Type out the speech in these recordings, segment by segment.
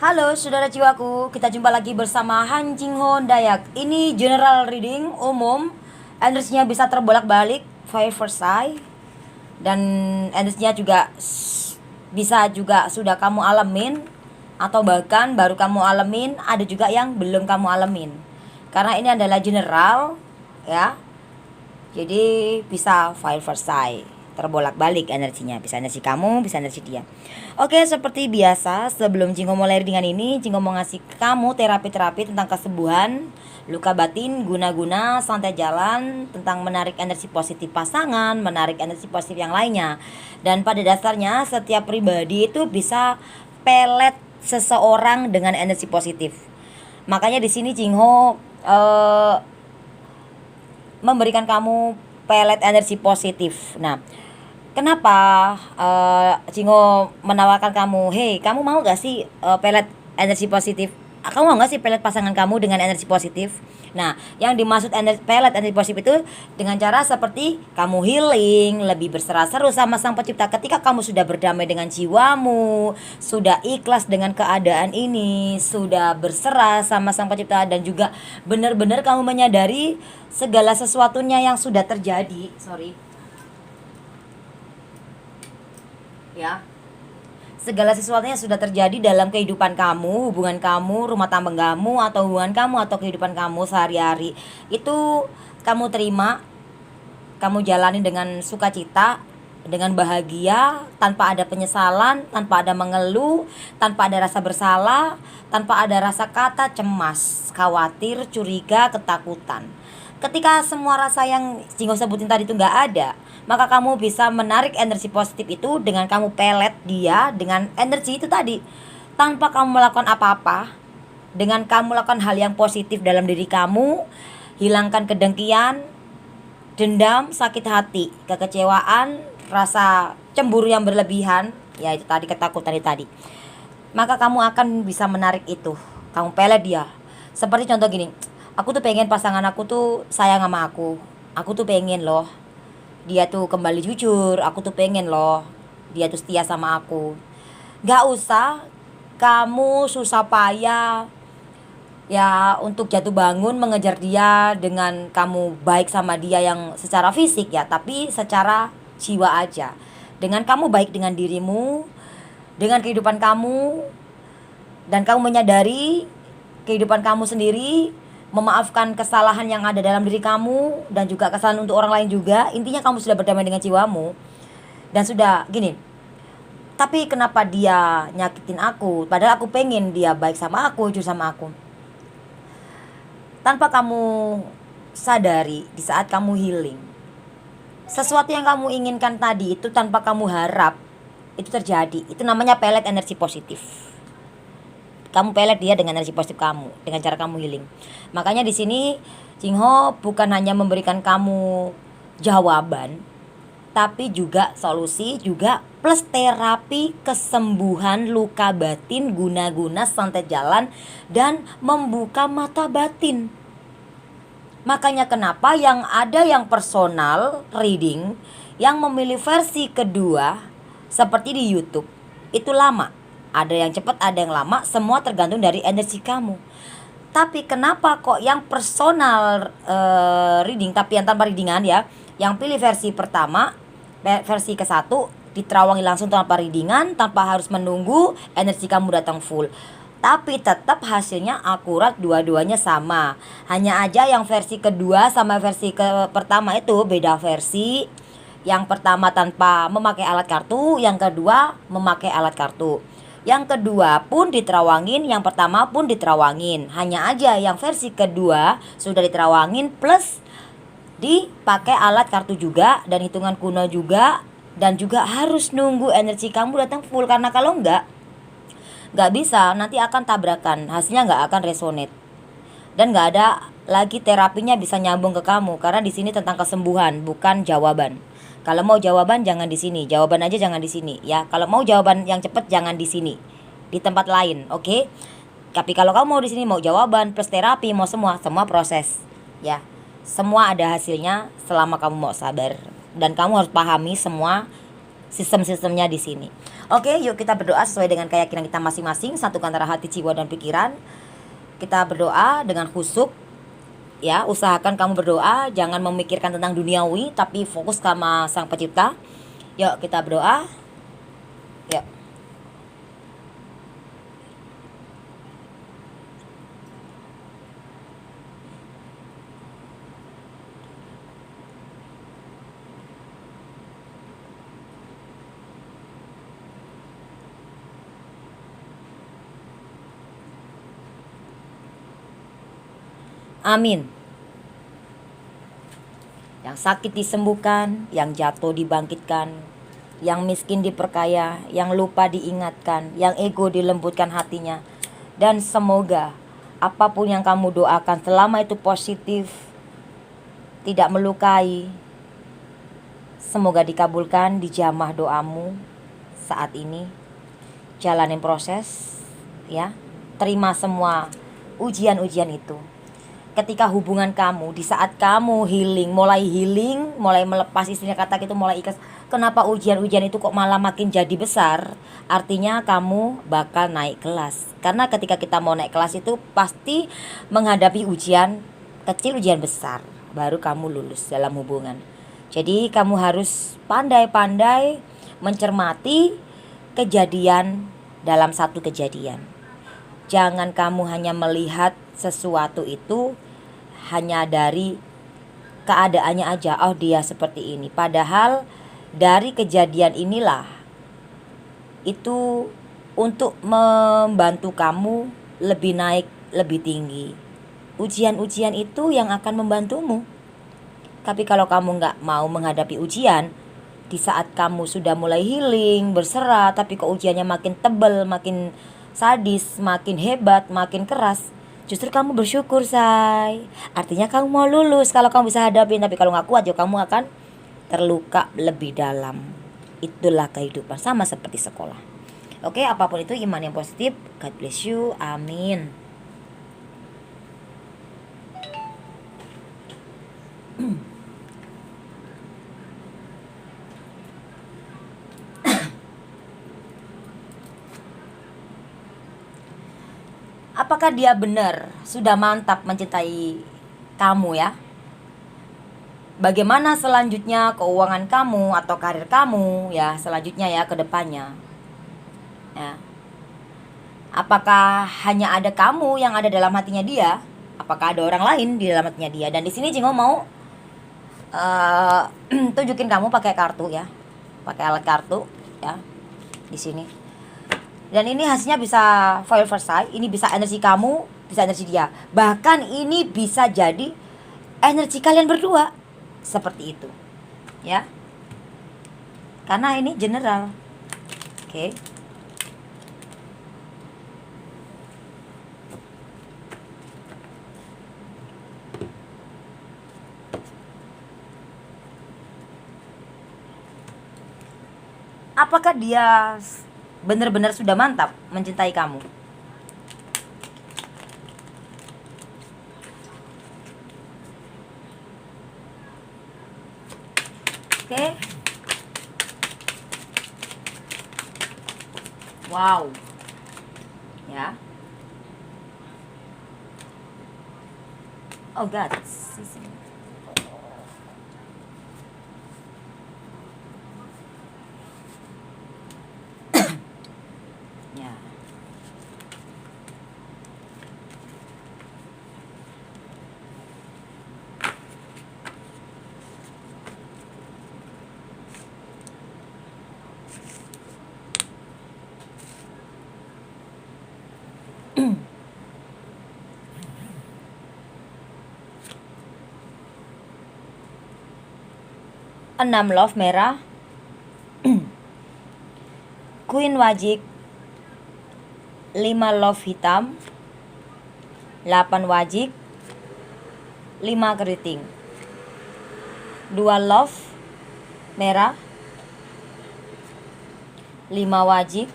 Halo saudara jiwaku, kita jumpa lagi bersama Han Jingho Dayak. Ini general reading umum, energinya bisa terbolak-balik, fire first eye, dan energinya juga bisa juga sudah kamu alamin atau bahkan baru kamu alamin, ada juga yang belum kamu alamin. Karena ini adalah general, ya. Jadi bisa fire first eye, terbolak-balik energinya, bisa energi kamu, bisa energi dia. Oke, seperti biasa sebelum Jinggo mulai dengan ini, Jinggo mau ngasih ke kamu terapi-terapi tentang kesembuhan luka batin, guna-guna santai jalan, tentang menarik energi positif pasangan, menarik energi positif yang lainnya. Dan pada dasarnya setiap pribadi itu bisa pelet seseorang dengan energi positif. Makanya di sini Jingho memberikan kamu pelet energi positif. Nah, kenapa Jingo menawarkan kamu, hey, kamu mau gak sih pelet energi positif? Kamu mau gak sih pelet pasangan kamu dengan energi positif? Nah, yang dimaksud pelet energi positif itu dengan cara seperti kamu healing, lebih berserah-seru sama Sang Pencipta. Ketika kamu sudah berdamai dengan jiwamu, sudah ikhlas dengan keadaan ini, sudah berserah sama Sang Pencipta, dan juga benar-benar kamu menyadari segala sesuatunya yang sudah terjadi. Ya, segala sesuatunya sudah terjadi dalam kehidupan kamu, hubungan kamu, rumah tangga kamu, atau hubungan kamu, atau kehidupan kamu sehari-hari. Itu kamu terima, kamu jalani dengan sukacita, dengan bahagia, tanpa ada penyesalan, tanpa ada mengeluh, tanpa ada rasa bersalah, tanpa ada rasa kata cemas, khawatir, curiga, ketakutan. Ketika semua rasa yang Jinggo sebutin tadi itu nggak ada, maka kamu bisa menarik energi positif itu dengan kamu pelet dia dengan energi itu tadi, tanpa kamu melakukan apa-apa. Dengan kamu melakukan hal yang positif dalam diri kamu, hilangkan kedengkian, dendam, sakit hati, kekecewaan, rasa cemburu yang berlebihan, ya itu tadi, ketakutan itu tadi. Maka kamu akan bisa menarik itu, kamu pelet dia. Seperti contoh gini, aku tuh pengen pasangan aku tuh sayang sama aku tuh pengen loh dia tuh kembali jujur, aku tuh pengen loh dia tuh setia sama aku. Gak usah kamu susah payah ya untuk jatuh bangun mengejar dia dengan kamu baik sama dia yang secara fisik ya, tapi secara jiwa aja. Dengan kamu baik dengan dirimu, dengan kehidupan kamu, dan kamu menyadari kehidupan kamu sendiri, memaafkan kesalahan yang ada dalam diri kamu dan juga kesalahan untuk orang lain juga. Intinya kamu sudah berdamai dengan jiwamu dan sudah gini, tapi kenapa dia nyakitin aku, padahal aku pengen dia baik sama aku, jujur sama aku. Tanpa kamu sadari, di saat kamu healing, sesuatu yang kamu inginkan tadi itu tanpa kamu harap itu terjadi. Itu namanya pelet energi positif. Kamu pelet dia dengan energi positif kamu, dengan cara kamu healing. Makanya di sini Jingho bukan hanya memberikan kamu jawaban, tapi juga solusi, juga plus terapi kesembuhan luka batin, guna-guna santet jalan, dan membuka mata batin. Makanya kenapa yang ada yang personal reading, yang memilih versi kedua seperti di YouTube, itu lama. Ada yang cepat, ada yang lama, semua tergantung dari energi kamu. Tapi kenapa kok yang personal reading, tapi yang tanpa readingan ya, yang pilih versi pertama, versi ke-1, diterawangi langsung tanpa readingan, tanpa harus menunggu energi kamu datang full. Tapi tetap hasilnya akurat, dua-duanya sama. Hanya aja yang versi kedua sama versi pertama itu beda versi. Yang pertama tanpa memakai alat kartu, yang kedua memakai alat kartu. Yang kedua pun diterawangin, yang pertama pun diterawangin. Hanya aja yang versi kedua sudah diterawangin plus dipakai alat kartu juga dan hitungan kuno juga, dan juga harus nunggu energi kamu datang full. Karena kalau enggak bisa, nanti akan tabrakan, hasilnya enggak akan resonate dan enggak ada lagi terapinya bisa nyambung ke kamu. Karena di sini tentang kesembuhan, bukan jawaban. Kalau mau jawaban jangan di sini, jawaban aja jangan di sini ya. Kalau mau jawaban yang cepat jangan di sini, di tempat lain, oke? Tapi kalau kamu mau di sini, mau jawaban plus terapi, mau semua proses ya. Semua ada hasilnya selama kamu mau sabar, dan kamu harus pahami semua sistem-sistemnya di sini. Oke, yuk kita berdoa sesuai dengan keyakinan kita masing-masing, satukan antara hati, jiwa, dan pikiran. Kita berdoa dengan khusyuk. Ya, usahakan kamu berdoa, jangan memikirkan tentang duniawi, tapi fokus sama Sang Pencipta. Yuk kita berdoa. Yuk. Amin. Yang sakit disembuhkan, yang jatuh dibangkitkan, yang miskin diperkaya, yang lupa diingatkan, yang ego dilembutkan hatinya. Dan semoga apapun yang kamu doakan selama itu positif, tidak melukai, semoga dikabulkan, dijamah doamu saat ini. Jalanin proses, ya. Terima semua ujian-ujian itu. Ketika hubungan kamu, di saat kamu healing, mulai melepas, istilah kata gitu, mulai ikhlas. Kenapa ujian-ujian itu kok malah makin jadi besar? Artinya kamu bakal naik kelas. Karena ketika kita mau naik kelas itu pasti menghadapi ujian kecil, ujian besar, baru kamu lulus dalam hubungan. Jadi kamu harus pandai-pandai mencermati kejadian dalam satu kejadian. Jangan kamu hanya melihat sesuatu itu hanya dari keadaannya aja, oh dia seperti ini. Padahal dari kejadian inilah itu untuk membantu kamu lebih naik, lebih tinggi. Ujian-ujian itu yang akan membantumu. Tapi kalau kamu gak mau menghadapi ujian, di saat kamu sudah mulai healing, berserah, tapi kok ujiannya makin tebal, makin sadis, makin hebat, makin keras, justru kamu bersyukur, say. Artinya kamu mau lulus kalau kamu bisa hadapin. Tapi kalau gak kuat, ya kamu akan terluka lebih dalam. Itulah kehidupan, sama seperti sekolah. Oke, apapun itu, iman yang positif. God bless you, amin. Apakah dia benar sudah mantap mencintai kamu, ya? Bagaimana selanjutnya keuangan kamu atau karir kamu, ya, selanjutnya ya, ke depannya, ya. Apakah hanya ada kamu yang ada dalam hatinya dia? Apakah ada orang lain di dalam hatinya dia? Dan di sini Jingo mau tunjukin kamu pakai kartu, ya, pakai alat kartu, ya, di sini. Dan ini hasilnya bisa foil first sight, ini bisa energi kamu, bisa energi dia. Bahkan ini bisa jadi energi kalian berdua. Seperti itu, ya. Karena ini general. Oke. Apakah dia benar-benar sudah mantap mencintai kamu? Oke. Wow. Ya. Oh God. Ya. Enam love merah. Queen wajik. 5 love hitam. 8 wajik. 5 keriting. 2 love merah. 5 wajik.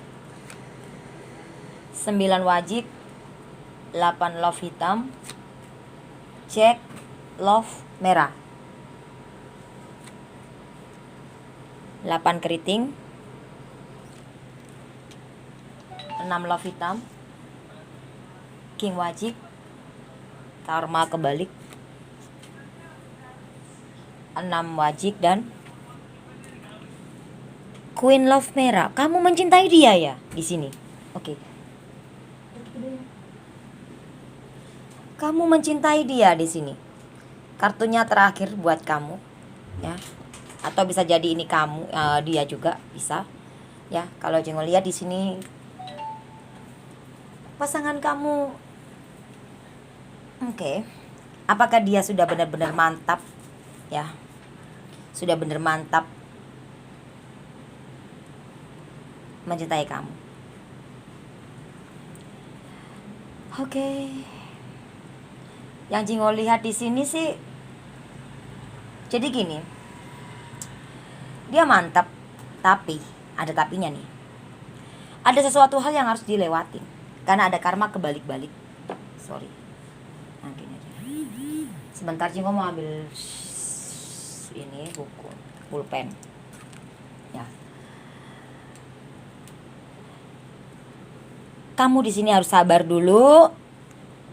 9 wajik. 8 love hitam. Cek love merah. 8 keriting. 6 love hitam, king wajib, karma kebalik, 6 wajib, dan queen love merah. Kamu mencintai dia ya di sini. Oke. Kamu mencintai dia di sini. Kartunya terakhir buat kamu, ya. Atau bisa jadi ini kamu, dia juga bisa. Ya, kalau Jingo lihat di sini pasangan kamu, oke. Apakah dia sudah benar-benar mantap, ya? Sudah benar mantap mencintai kamu. Oke. Yang Jingo lihat di sini sih, jadi gini, dia mantap, tapi ada tapinya nih. Ada sesuatu hal yang harus dilewatin karena ada karma kebalik-balik. Sorry. Nah, gini aja. Sebentar Jingo mau ambil ini buku, pulpen. Ya. Kamu di sini harus sabar dulu.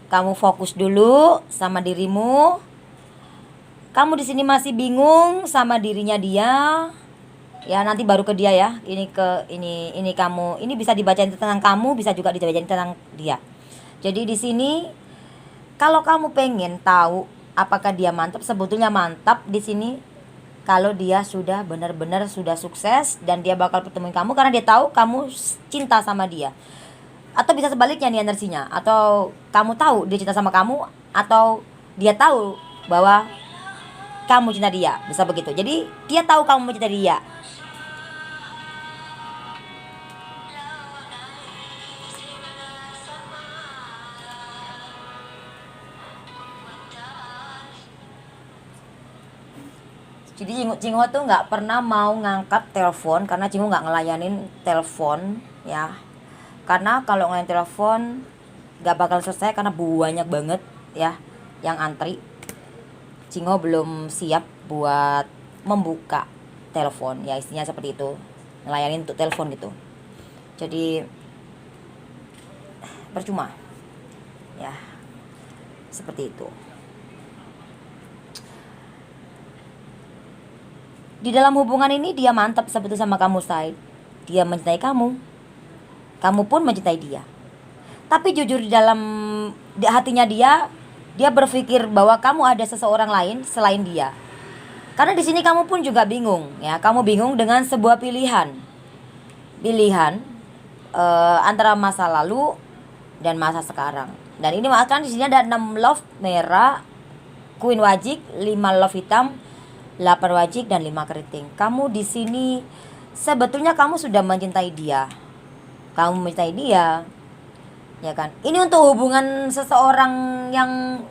Kamu fokus dulu sama dirimu. Kamu di sini masih bingung sama dirinya dia. Ya, nanti baru ke dia ya. Ini kamu. Ini bisa dibacain tentang kamu, bisa juga dibacain tentang dia. Jadi di sini kalau kamu pengen tahu apakah dia mantap, sebetulnya mantap di sini kalau dia sudah benar-benar sudah sukses dan dia bakal pertemuin kamu karena dia tahu kamu cinta sama dia. Atau bisa sebaliknya nih energinya, atau kamu tahu dia cinta sama kamu, atau dia tahu bahwa kamu cinta dia, bisa begitu. Jadi dia tahu kamu mencintai dia. Jadi Jingo tuh nggak pernah mau ngangkat telepon karena Jingo nggak ngelayanin telepon, ya. Karena kalau ngelayanin telepon gak bakal selesai karena banyak banget ya yang antri. Jingo belum siap buat membuka telepon, ya istinya seperti itu, ngelayanin untuk telepon gitu. Jadi percuma ya, seperti itu. Di dalam hubungan ini dia mantap sebetulnya sama kamu, Say. Dia mencintai kamu, kamu pun mencintai dia. Tapi jujur di dalam hatinya dia berpikir bahwa kamu ada seseorang lain selain dia. Karena di sini kamu pun juga bingung, ya. Kamu bingung dengan sebuah pilihan antara masa lalu dan masa sekarang. Dan ini makan di sini ada 6 love merah, queen wajik, 5 love hitam, 8 wajik, dan 5 keriting. Kamu di sini sebetulnya kamu sudah mencintai dia. Kamu mencintai dia, ya kan? Ini untuk hubungan seseorang yang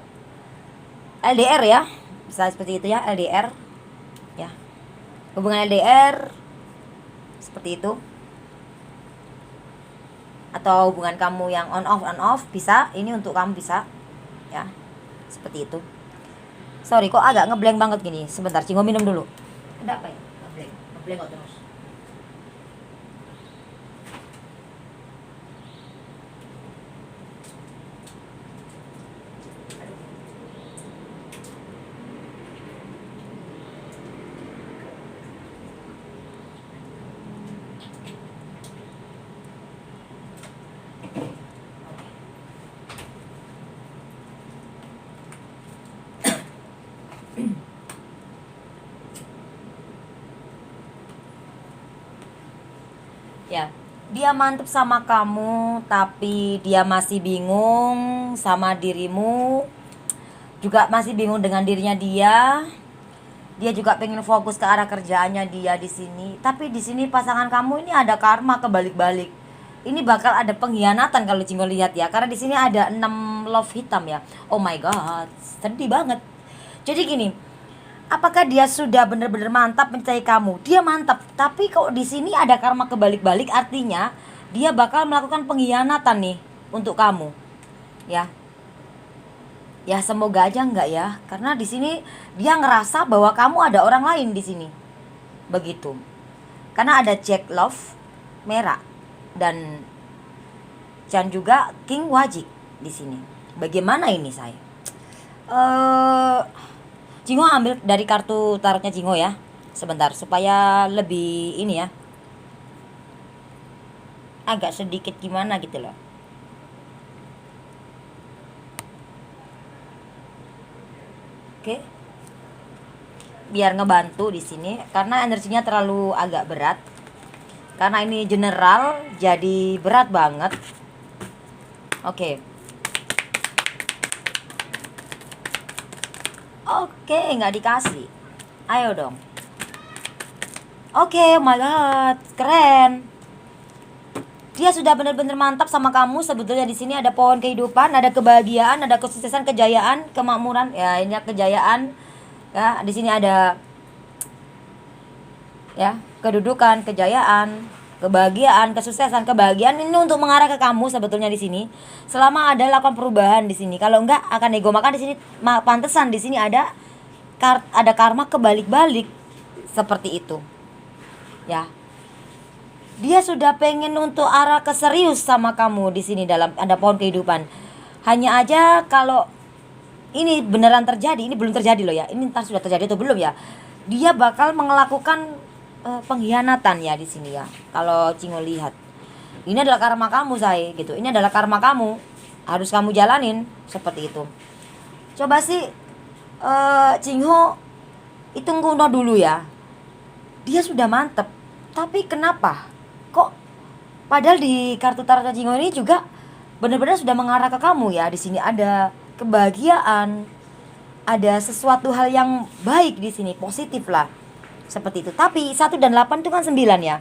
LDR ya, bisa seperti itu ya, LDR ya, hubungan LDR seperti itu, atau hubungan kamu yang on off bisa. Ini untuk kamu bisa ya, seperti itu. Sorry kok agak ngeblank banget gini. Sebentar Jingo minum dulu. Ada apa ya? Ngeblank kok terus. Ya, dia mantap sama kamu, tapi dia masih bingung sama dirimu, juga masih bingung dengan dirinya dia. Dia juga pengen fokus ke arah kerjaannya dia di sini. Tapi di sini pasangan kamu ini ada karma kebalik-balik. Ini bakal ada pengkhianatan kalau Jingo lihat ya, karena di sini ada 6 love hitam ya. Oh my god, sedih banget. Jadi gini, apakah dia sudah benar-benar mantap mencintai kamu? Dia mantap, tapi kok di sini ada karma kebalik-balik, artinya dia bakal melakukan pengkhianatan nih untuk kamu. Ya. Ya semoga aja enggak ya, karena di sini dia ngerasa bahwa kamu ada orang lain di sini. Begitu. Karena ada Jack love merah dan dan juga king wajib di sini. Bagaimana ini saya? Jingo ambil dari kartu tarotnya Jingo ya. Sebentar supaya lebih ini ya. Agak sedikit gimana gitu loh. Oke. Biar ngebantu di sini karena energinya terlalu agak berat. Karena ini general jadi berat banget. Oke. Oke, nggak dikasih. Ayo dong. Oke, oh my god, keren. Dia sudah benar-benar mantap sama kamu. Sebetulnya di sini ada pohon kehidupan, ada kebahagiaan, ada kesuksesan, kejayaan, kemakmuran. Ya, ini kejayaan. Ya, di sini ada ya, kedudukan, kejayaan, kebahagiaan, kesuksesan, kebahagiaan ini untuk mengarah ke kamu sebetulnya di sini. Selama ada lakukan perubahan di sini. Kalau enggak akan ego. Maka di sini pantesan di sini ada karma kebalik-balik seperti itu. Ya. Dia sudah pengen untuk arah ke serius sama kamu di sini dalam ada pohon kehidupan. Hanya aja kalau ini beneran terjadi, ini belum terjadi loh ya. Ini entah sudah terjadi atau belum ya. Dia bakal melakukan pengkhianatan ya di sini ya. Kalau Jingo lihat. Ini adalah karma kamu, say, gitu. Ini adalah karma kamu. Harus kamu jalanin seperti itu. Coba sih Jingo hitung kuno dulu ya. Dia sudah mantep. Tapi kenapa? Kok padahal di kartu tarot Jingo ini juga benar-benar sudah mengarah ke kamu ya. Di sini ada kebahagiaan, ada sesuatu hal yang baik di sini, positif lah. Seperti itu. Tapi 1 dan 8 itu kan 9 ya.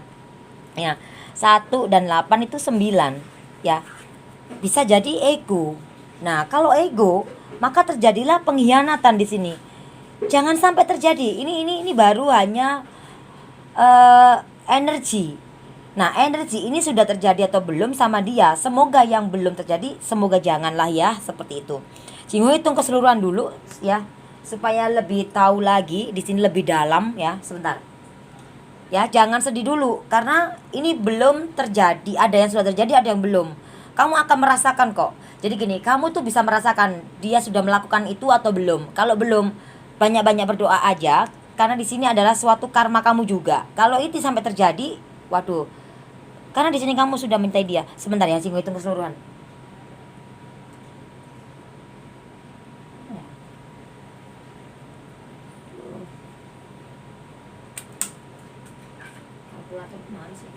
Ya. 1 dan 8 itu 9 ya. Bisa jadi ego. Nah, kalau ego, maka terjadilah pengkhianatan di sini. Jangan sampai terjadi. Ini baru hanya energi. Nah, energi ini sudah terjadi atau belum sama dia. Semoga yang belum terjadi, semoga janganlah ya, seperti itu. Jingo hitung keseluruhan dulu ya, supaya lebih tahu lagi di sini lebih dalam ya, sebentar. Ya, jangan sedih dulu karena ini belum terjadi. Ada yang sudah terjadi, ada yang belum. Kamu akan merasakan kok. Jadi gini, kamu tuh bisa merasakan dia sudah melakukan itu atau belum. Kalau belum, banyak-banyak berdoa aja karena di sini adalah suatu karma kamu juga. Kalau itu sampai terjadi, waduh. Karena di sini kamu sudah minta dia. Sebentar ya, Jingo hitung keseluruhan. Kalkulator kemana sih?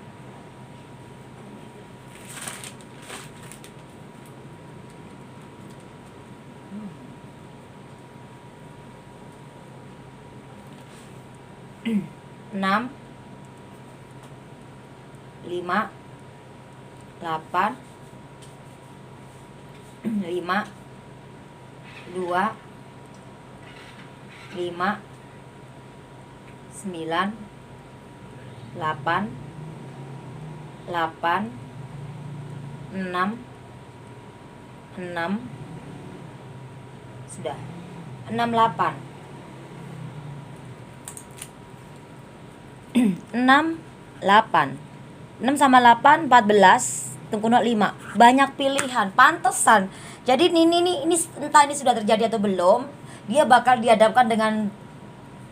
Enam, 5, 8, 5, 2, 5, 9, 8, 8, 6, 6, sudah 6, 8 6, 8 6 sama 8, 14 tengkunut 5. Banyak pilihan, pantesan. Jadi ini entah ini sudah terjadi atau belum, dia bakal dihadapkan dengan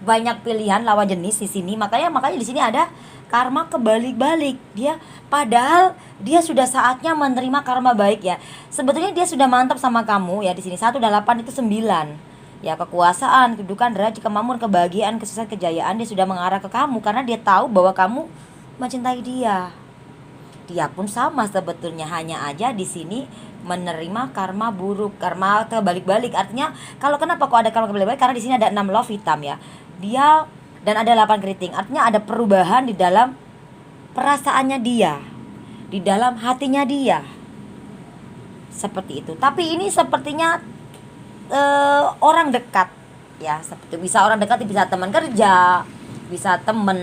banyak pilihan lawan jenis di sini. Makanya di sini ada karma kebalik-balik. Dia padahal dia sudah saatnya menerima karma baik ya. Sebetulnya dia sudah mantap sama kamu ya di sini. 1 dan 8 itu 9. Ya, kekuasaan, kedudukan, derajat, kemakmuran, kebahagiaan, kesuksesan, kejayaan dia sudah mengarah ke kamu karena dia tahu bahwa kamu mencintai dia. Dia pun sama sebetulnya, hanya aja di sini menerima karma buruk, karma terbalik-balik. Artinya kalau kenapa kok ada karma terbalik-balik? Karena di sini ada 6 love hitam ya. Dia dan ada 8 keriting. Artinya ada perubahan di dalam perasaannya dia, di dalam hatinya dia. Seperti itu. Tapi ini sepertinya orang dekat ya, seperti bisa orang dekat, bisa teman kerja, bisa temen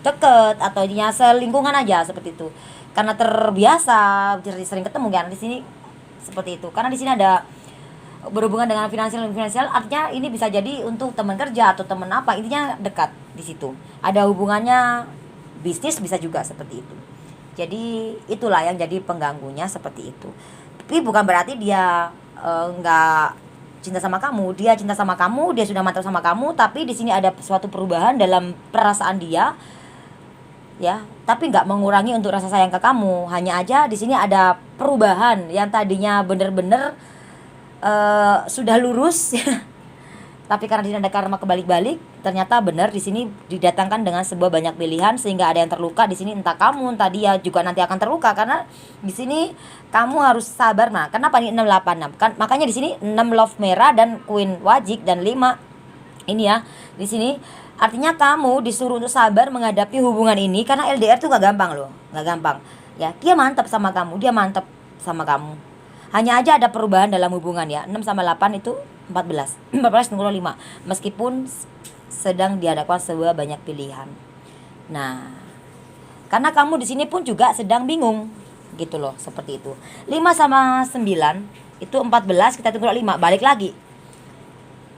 deket, atau intinya selingkungan aja seperti itu. Karena terbiasa sering ketemu kan di sini seperti itu. Karena di sini ada berhubungan dengan finansial, artinya ini bisa jadi untuk teman kerja atau teman apa, intinya dekat di situ. Ada hubungannya bisnis bisa juga seperti itu. Jadi itulah yang jadi pengganggunya seperti itu. Tapi bukan berarti dia nggak cinta sama kamu. Dia cinta sama kamu, dia sudah mantap sama kamu, tapi di sini ada suatu perubahan dalam perasaan dia, ya. Tapi nggak mengurangi untuk rasa sayang ke kamu. Hanya aja di sini ada perubahan yang tadinya bener-bener sudah lurus. Tapi karena di sini ada karma kebalik-balik, ternyata benar di sini didatangkan dengan sebuah banyak pilihan sehingga ada yang terluka di sini, entah kamu entah dia juga nanti akan terluka karena di sini kamu harus sabar. Nah, kenapa nih 686? Kan makanya di sini 6 love merah dan queen wajik dan 5 ini ya. Di sini artinya kamu disuruh untuk sabar menghadapi hubungan ini karena LDR tuh gak gampang loh, gak gampang. Ya, dia mantap sama kamu, dia mantap sama kamu. Hanya aja ada perubahan dalam hubungan ya. 6 sama 8 itu 14 tunggu 5 meskipun sedang dihadapkan sebuah banyak pilihan. Nah, karena kamu di sini pun juga sedang bingung gitu loh, seperti itu. 5 sama 9 itu 14, kita tunggu 5, balik lagi.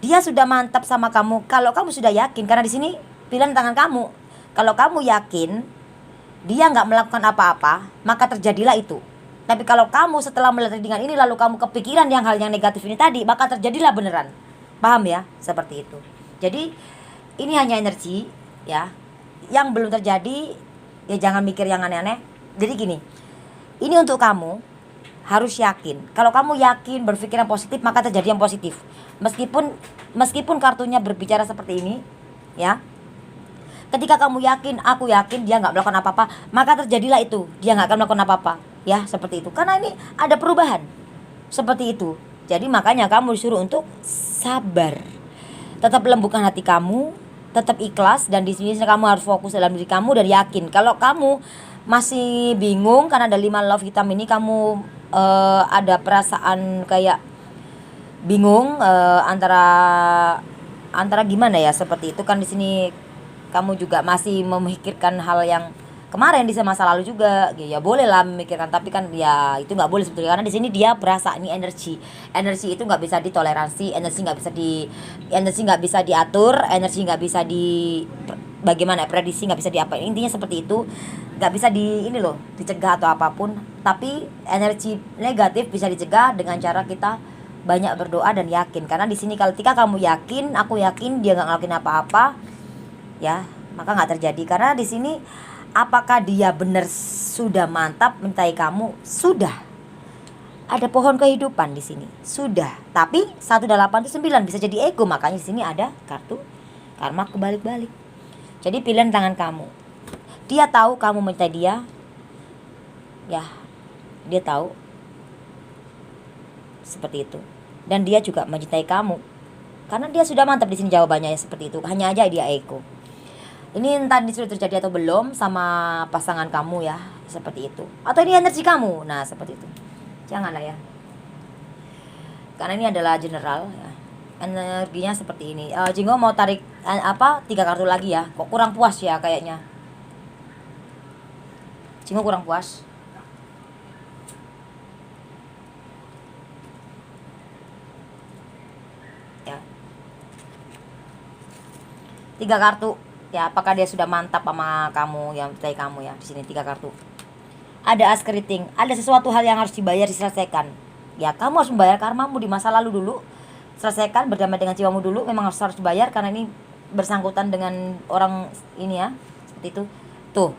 Dia sudah mantap sama kamu kalau kamu sudah yakin, karena di sini pilihan tangan kamu. Kalau kamu yakin dia nggak melakukan apa-apa, maka terjadilah itu. Tapi kalau kamu setelah melihat readingan ini lalu kamu kepikiran yang hal yang negatif ini tadi, maka terjadilah beneran. Paham ya? Seperti itu. Jadi ini hanya energi ya. Yang belum terjadi ya jangan mikir yang aneh-aneh. Jadi gini. Ini untuk kamu harus yakin. Kalau kamu yakin berpikiran positif maka terjadi yang positif. Meskipun kartunya berbicara seperti ini ya. Ketika kamu yakin, aku yakin dia nggak melakukan apa-apa, maka terjadilah itu. Dia nggak akan melakukan apa-apa. Ya seperti itu, karena ini ada perubahan seperti itu. Jadi makanya kamu disuruh untuk sabar, tetap lembutkan hati kamu, tetap ikhlas, dan di sini kamu harus fokus dalam diri kamu dan yakin. Kalau kamu masih bingung karena ada 5 love hitam ini, kamu ada perasaan kayak bingung antara gimana ya, seperti itu kan. Di sini kamu juga masih memikirkan hal yang kemarin di masa lalu juga, ya boleh lah memikirkan, tapi kan ya itu nggak boleh sebetulnya, karena di sini dia berasa ini energi itu nggak bisa ditoleransi, energi nggak bisa diatur, energi nggak bisa bagaimana prediksi, nggak bisa diapain, intinya seperti itu, nggak bisa ini loh dicegah atau apapun. Tapi energi negatif bisa dicegah dengan cara kita banyak berdoa dan yakin, karena di sini ketika kamu yakin, aku yakin dia nggak ngelakuin apa-apa ya, maka nggak terjadi. Karena di sini apakah dia benar sudah mantap mencintai kamu? Sudah. Ada pohon kehidupan di sini. Sudah. Tapi 1 dan 8 itu 9 bisa jadi ego, makanya di sini ada kartu karma kebalik-balik. Jadi pilihan tangan kamu. Dia tahu kamu mencintai dia. Ya. Dia tahu. Seperti itu. Dan dia juga mencintai kamu. Karena dia sudah mantap di sini jawabannya ya seperti itu. Hanya aja dia ego. Ini entah ini sudah terjadi atau belum sama pasangan kamu ya, seperti itu. Atau ini energi kamu, nah seperti itu. Janganlah ya. Karena ini adalah general ya. Energinya seperti ini. Jinggo mau tarik 3 kartu lagi ya. Kok kurang puas ya kayaknya. Jinggo kurang puas. Ya. 3 kartu. Ya, apakah dia sudah mantap sama kamu, yang mencintai kamu ya. Di sini 3 kartu. Ada as keriting, ada sesuatu hal yang harus dibayar, diselesaikan. Ya, kamu harus membayar karmamu di masa lalu dulu. Selesaikan, berdamai dengan jiwamu dulu. Memang harus dibayar karena ini bersangkutan dengan orang ini ya. Seperti itu. Tuh.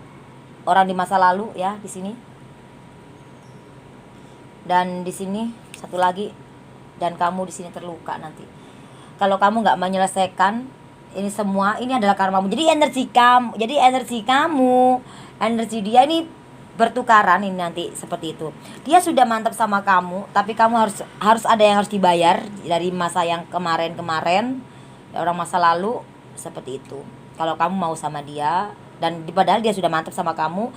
Orang di masa lalu ya di sini. Dan di sini satu lagi, dan kamu di sini terluka nanti. Kalau kamu nggak menyelesaikan ini semua, ini adalah karmamu. Jadi energi kamu, energi dia ini bertukaran ini nanti seperti itu. Dia sudah mantap sama kamu, tapi kamu harus ada yang harus dibayar dari masa yang kemarin ya, orang masa lalu seperti itu. Kalau kamu mau sama dia dan padahal dia sudah mantap sama kamu.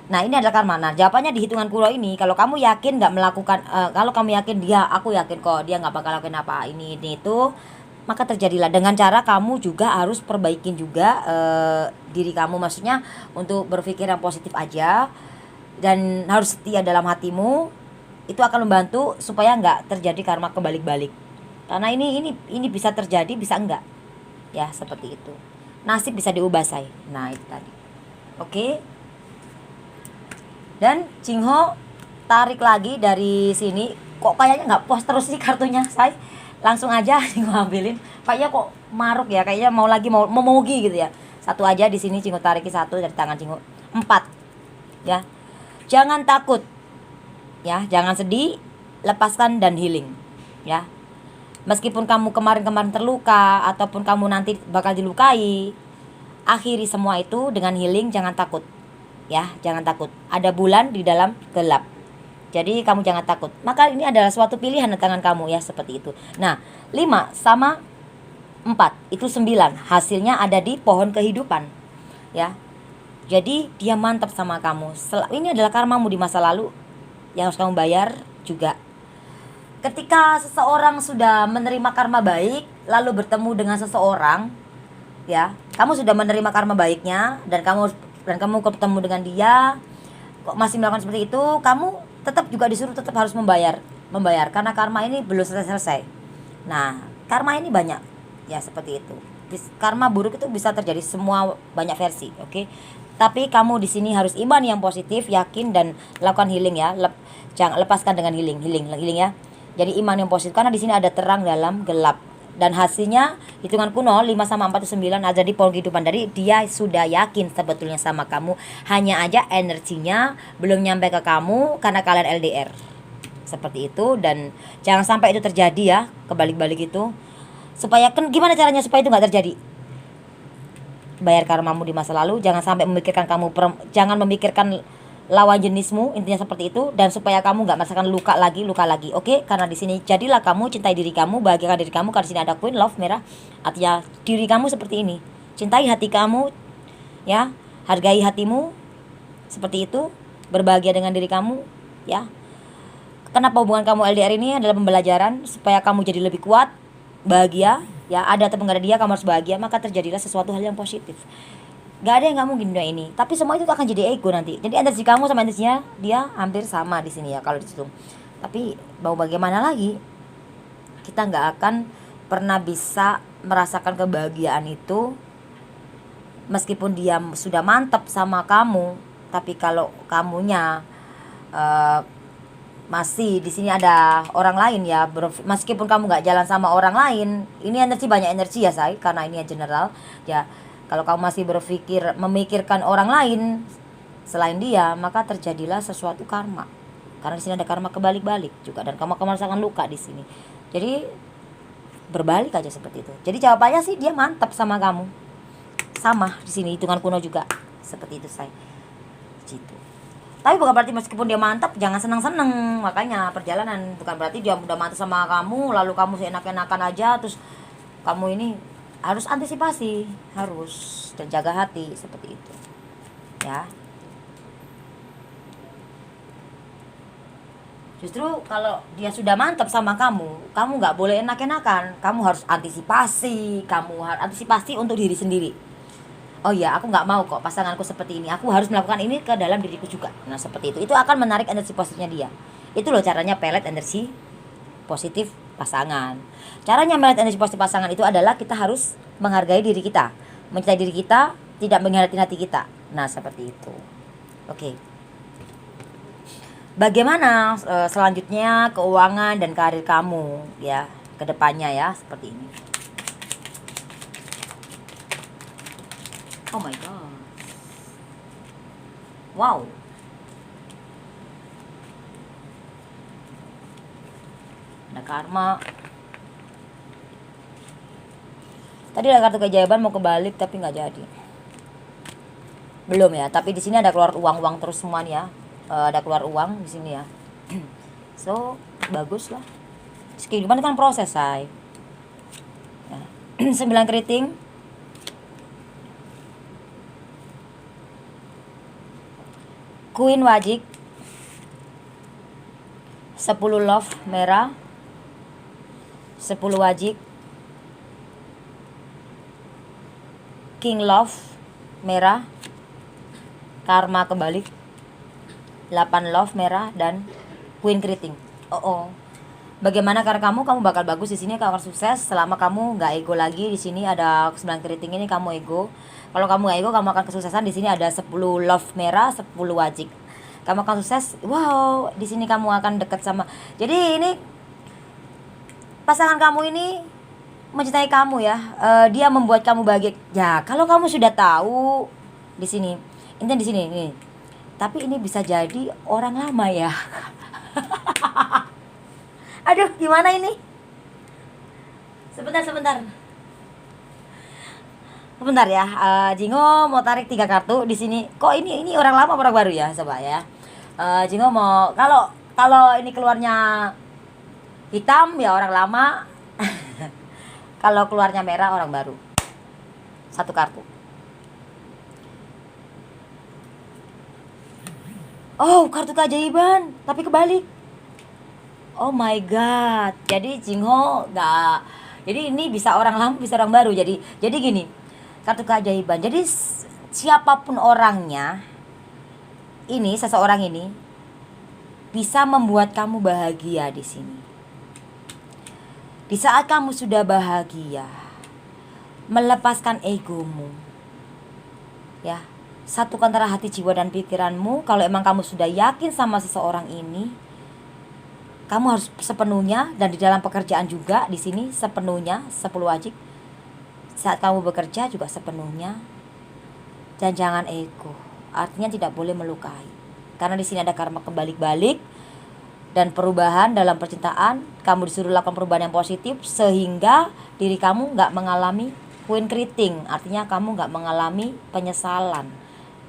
Nah, ini adalah karma. Nah, jawabannya di hitungan kuno ini, kalau kamu yakin nggak melakukan, kalau kamu yakin dia, aku yakin kok dia nggak bakal lakukan apa ini itu, maka terjadilah. Dengan cara kamu juga harus perbaikin juga diri kamu, maksudnya untuk berpikir yang positif aja dan harus setia dalam hatimu. Itu akan membantu supaya nggak terjadi karma kebalik-balik. Karena ini bisa terjadi, bisa enggak. Ya, seperti itu. Nasib bisa diubah, say. Nah, itu tadi. Oke. Dan Jingho tarik lagi dari sini. Kok kayaknya nggak puas terus sih kartunya, saya langsung aja Jingho ambilin. Kayaknya kok maruk ya, kayaknya mau lagi mau memogi gitu ya. Satu aja di sini Jingho tariki satu dari tangan Jingho. 4 ya. Jangan takut ya, jangan sedih, lepaskan dan healing ya. Meskipun kamu kemarin-kemarin terluka ataupun kamu nanti bakal dilukai, akhiri semua itu dengan healing. Jangan takut ya, jangan takut. Ada bulan di dalam gelap, jadi kamu jangan takut. Maka ini adalah suatu pilihan di tangan kamu ya, seperti itu. Nah, 5 sama 4 itu 9. Hasilnya ada di pohon kehidupan ya. Jadi dia mantap sama kamu. Ini adalah karmamu di masa lalu yang harus kamu bayar juga. Ketika seseorang sudah menerima karma baik lalu bertemu dengan seseorang ya, kamu sudah menerima karma baiknya dan kamu ketemu dengan dia kok masih melakukan seperti itu, kamu tetap juga disuruh tetap harus membayar karena karma ini belum selesai. Nah, karma ini banyak ya, seperti itu. Karma buruk itu bisa terjadi semua, banyak versi, oke? Tapi kamu di sini harus iman yang positif, yakin dan lakukan healing ya. Jangan lepaskan dengan healing ya. Jadi iman yang positif karena di sini ada terang dalam gelap. Dan hasilnya hitungan kuno 5 sama 4 itu 9 ada di pohon kehidupan. Dari dia sudah yakin sebetulnya sama kamu, hanya aja energinya belum nyampe ke kamu karena kalian LDR. Seperti itu, dan jangan sampai itu terjadi ya, kebalik-balik itu. Supaya kan gimana caranya supaya itu nggak terjadi? Bayar karmamu di masa lalu, jangan sampai memikirkan jangan memikirkan lawan jenismu, intinya seperti itu. Dan supaya kamu nggak merasakan luka lagi, oke? Karena di sini jadilah kamu, cintai diri kamu, bahagiakan diri kamu. Karena di sini ada Queen Love merah, artinya diri kamu seperti ini. Cintai hati kamu, ya, hargai hatimu, seperti itu. Berbahagia dengan diri kamu, ya. Kenapa hubungan kamu LDR ini adalah pembelajaran supaya kamu jadi lebih kuat, bahagia, ya. Ada atau enggak ada dia, kamu harus bahagia, maka terjadilah sesuatu hal yang positif. Gak ada yang nggak mungkin dunia ini, tapi semua itu akan jadi ego nanti. Jadi energi kamu sama energinya dia hampir sama di sini ya kalau di situ. Tapi mau bagaimana lagi, kita nggak akan pernah bisa merasakan kebahagiaan itu meskipun dia sudah mantap sama kamu. Tapi kalau kamunya masih di sini ada orang lain ya, meskipun kamu nggak jalan sama orang lain, ini energi, banyak energi ya saya, karena ini general ya. Kalau kamu masih memikirkan orang lain selain dia, maka terjadilah sesuatu karma. Karena di sini ada karma kebalik-balik juga, dan kamu akan merasakan luka di sini. Jadi berbalik aja seperti itu. Jadi jawabannya sih dia mantap sama kamu. Sama di sini hitungan kuno juga seperti itu saya. Gitu. Tapi bukan berarti meskipun dia mantap jangan senang-senang. Makanya perjalanan bukan berarti dia udah mantap sama kamu lalu kamu seenak-enakan aja terus kamu ini. Harus antisipasi, harus, dan jaga hati seperti itu ya. Justru kalau dia sudah mantap sama kamu nggak boleh enak-enakan, kamu harus antisipasi, untuk diri sendiri. Oh iya, aku nggak mau kok pasanganku seperti ini, aku harus melakukan ini ke dalam diriku juga. Nah seperti itu akan menarik energi positifnya dia. Itu loh caranya pelet energi positif pasangan. Caranya melihat energi positif pasangan itu adalah kita harus menghargai diri kita, mencintai diri kita, tidak mengkhianati hati kita. Nah seperti itu. Oke. Bagaimana selanjutnya keuangan dan karir kamu ya ke depannya ya, seperti ini. Oh my god. Wow. Ada karma. Tadi ada kartu keajaiban mau kebalik tapi nggak jadi. Belum ya, tapi di sini ada keluar uang terus semua nih ya. Ada keluar uang di sini ya. So, bagus lah. Kehidupan kan proses, say. Ya. 9 keriting. Queen wajik. 10 love merah. 10 wajik. King love merah. Karma kebalik. 8 love merah dan Queen keriting. Bagaimana karena kamu bakal bagus di sini, kamu akan sukses selama kamu nggak ego lagi. Di sini ada 9 keriting ini kamu ego. Kalau kamu nggak ego, kamu akan kesuksesan. Di sini ada 10 love merah, 10 wajik. kamu akan sukses. Wow, di sini kamu akan dekat sama. Jadi ini pasangan kamu ini mencintai kamu ya. Dia membuat kamu bahagia. Ya, kalau kamu sudah tahu di sini, intinya di sini nih. Tapi ini bisa jadi orang lama ya. Aduh, gimana ini? Sebentar. Sebentar ya. Jingo mau tarik 3 kartu di sini. Kok ini orang lama orang baru ya, coba ya. Jingo mau kalau ini keluarnya hitam ya orang lama. Kalau keluarnya merah orang baru. 1 kartu. Oh, kartu keajaiban, tapi kebalik. Oh my god. Jadi Jingho nggak. Jadi ini bisa orang lama, bisa orang baru. Jadi gini, kartu keajaiban. Jadi siapapun orangnya, ini seseorang ini bisa membuat kamu bahagia di sini. Di saat kamu sudah bahagia, melepaskan egomu, ya, satukan antara hati, jiwa, dan pikiranmu. Kalau emang kamu sudah yakin sama seseorang ini, kamu harus sepenuhnya, dan di dalam pekerjaan juga di sini sepenuhnya, 10 wajib. Saat kamu bekerja juga sepenuhnya, dan jangan ego. Artinya tidak boleh melukai. Karena di sini ada karma kebalik-balik dan perubahan dalam percintaan. Kamu disuruh lakukan perubahan yang positif sehingga diri kamu nggak mengalami queen keriting. Artinya kamu nggak mengalami penyesalan,